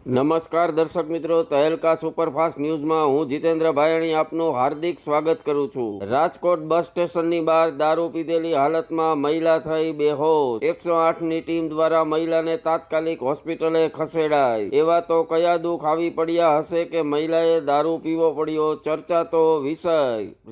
નમસ્કાર દર્શક મિત્રો, તહેલકા સુપરફાસ્ટ ન્યૂઝમાં હું જીતેન્દ્ર ભાયણી આપનું હાર્દિક સ્વાગત કરું છું। રાજકોટ બસ સ્ટેશનની બહાર દારૂ પીધેલી હાલતમાં મહિલા થઈ બેહોશ। 108ની ટીમ દ્વારા મહિલાને તાત્કાલિક હોસ્પિટલે ખસેડાઈ। એવા તો કયા દુઃખ આવી પડ્યા હશે કે મહિલાએ દારૂ પીવો પડ્યો, ચર્ચાતો વિષય।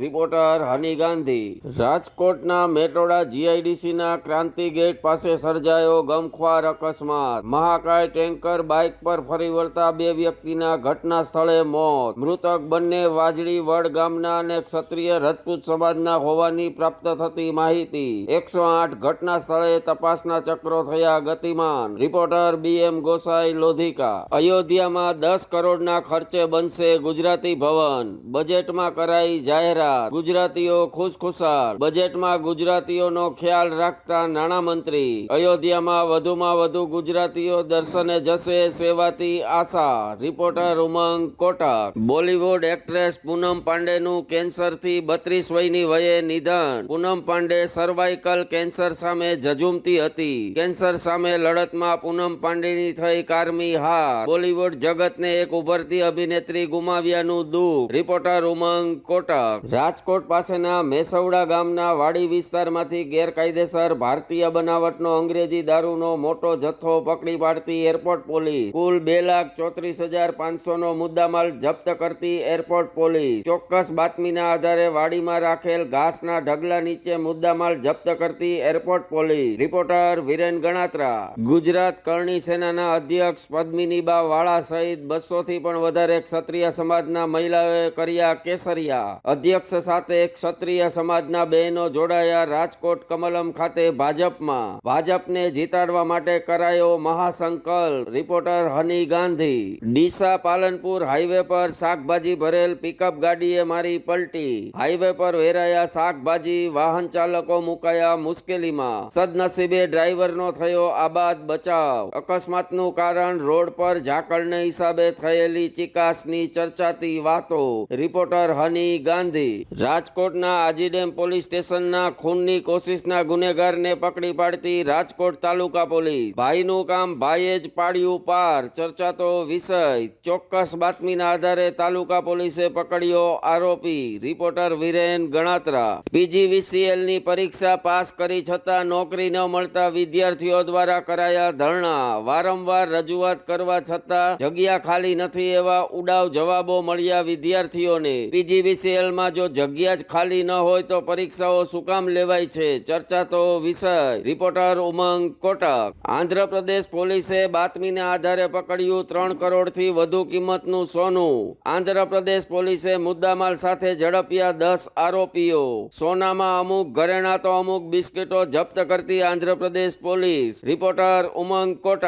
રિપોર્ટર હની ગાંધી। રાજકોટના મેટોડા જીઆઈડીસીના ક્રાંતિ ગેટ પાસે સર્જાયો ગમખ્વાર અકસ્માત। મહાકાય ટેન્કર બાઇક પર ફરી વળતા બે વ્યક્તિના ઘટના સ્થળે મોત। મૃતક બંને વાજડી વડ ગામના અને ક્ષત્રિય રજપૂત સમાજના હોવાની પ્રાપ્ત થતી માહિતી। 108 ઘટના સ્થળે તપાસના ચક્રો થયા ગતિમાન। Reporter BM Gosai, Lodhika. અયોધ્યામાં 10 કરોડના ખર્ચે બનશે ગુજરાતી ભવન, બજેટમાં કરાઈ જાહેરાત। ગુજરાતીઓ ખુશખુશાલ, બજેટમાં ગુજરાતીઓનો ખ્યાલ રાખતા નાણામંત્રી। અયોધ્યામાં વધુમાં વધુ ગુજરાતીઓ દર્શને જશે સેવાથી આશા। રિપોર્ટર ઉમંગ કોટક। બોલીવુડ એક્ટ્રેસ પૂનમ પાંડેનું કેન્સરથી 32 વયની વયે નિધન। પૂનમ પાંડે સર્વાઇકલ કેન્સર સામે ઝઝૂમતી હતી। કેન્સર સામે લડતમાં પૂનમ પાંડેની થઈ કારમી હાર। બોલીવુડ જગતને એક ઉભરતી અભિનેત્રી ગુમાવ્યાનું દુઃખ। રિપોર્ટર ઉમંગ કોટક। રાજકોટ પાસેના મેસવડા ગામના વાડી વિસ્તારમાંથી ગેરકાયદેસર ભારતીય બનાવટનો અંગ્રેજી દારૂનો મોટો જથ્થો પકડી પાડતી એરપોર્ટ પોલીસ। કુલ 2,34,500નો મુદ્દામાલ જપ્ત કરતી એરપોર્ટ પોલીસ। ચોક્કસ બાતમીના આધારે વાડીમાં રાખેલ ઘાસના ઢગલા નીચે મુદ્દામાલ જપ્ત કરતી airport police. Reporter Viren Ganatra. Gujarat Karni સેનાના અધ્યક્ષ પદ્મિનીબા વાળા સહિત 200થી પણ વધારે ક્ષત્રિય સમાજના મહિલાઓએ કર્યા કેસરિયા। અધ્યક્ષ સાથે ક્ષત્રિય સમાજના બહેનો જોડાયા રાજકોટ કમલમ ખાતે ભાજપમાં। ભાજપને જીતાડવા માટે કરાયો મહાસંકલ્પ। રિપોર્ટર હની ગાંધી। ડીસા પાલનપુર હાઈવે પર શાકભાજી ભરેલ પિકઅપ ગાડીએ મારી પલટી। હાઈવે પર વેરાયા શાકભાજી, વાહન ચાલકો મુકાયા મુશ્કેલીમાં। સદનસીબે ડ્રાઈવરનો થયો આબાદ બચાવ। અકસ્માતનું કારણ રોડ પર ઝાકળને હિસાબે થયેલી ચિકાસની ચર્ચાતી વાતો। રિપોર્ટર હની ગાંધી। રાજકોટના આજીડેમ પોલીસ સ્ટેશનના ખૂનની કોશિશના ગુનેગારને પકડી પાડતી રાજકોટ તાલુકા પોલીસ। ભાઈનું કામ ભાઈએ જ પાડ્યું પાર, ચર્ચાતો વિષય। ચોક્કસ બાતમીના આધારે તાલુકા પોલીસે પકડ્યો આરોપી। રિપોર્ટર વિરેન ગણાત્રા। PGVCLની પરીક્ષા પાસ કરી છતાં નોકરી ન મળતા વિદ્યાર્થીઓ દ્વારા કરાયા ધરણા। વારંવાર રજૂઆત કરવા છતાં જગ્યા ખાલી નથી એવા ઉડાવ જવાબો મળ્યા વિદ્યાર્થીઓને। PGVCLમાં જો જગ્યા જ ખાલી ન હોય તો પરીક્ષાઓ શું કામ લેવાય છે, ચર્ચાતો વિષય। રિપોર્ટર ઉમંગ કોટક। આંધ્રપ્રદેશ પોલીસે બાતમીના આધારે પકડ્યું 3 કરોડથી વધુ કિંમતનું સોનું। આંધ્રપ્રદેશ પોલીસે મુદ્દામાલ સાથે ઝડપ્યા 10 આરોપીઓ। સોનામાં અમુક ઘરેણાં તો અમુક બિસ્કિટો જપ્ત કરતી આંધ્રપ્રદેશ પોલીસ। રિપોર્ટર ઉમંગ કોટક।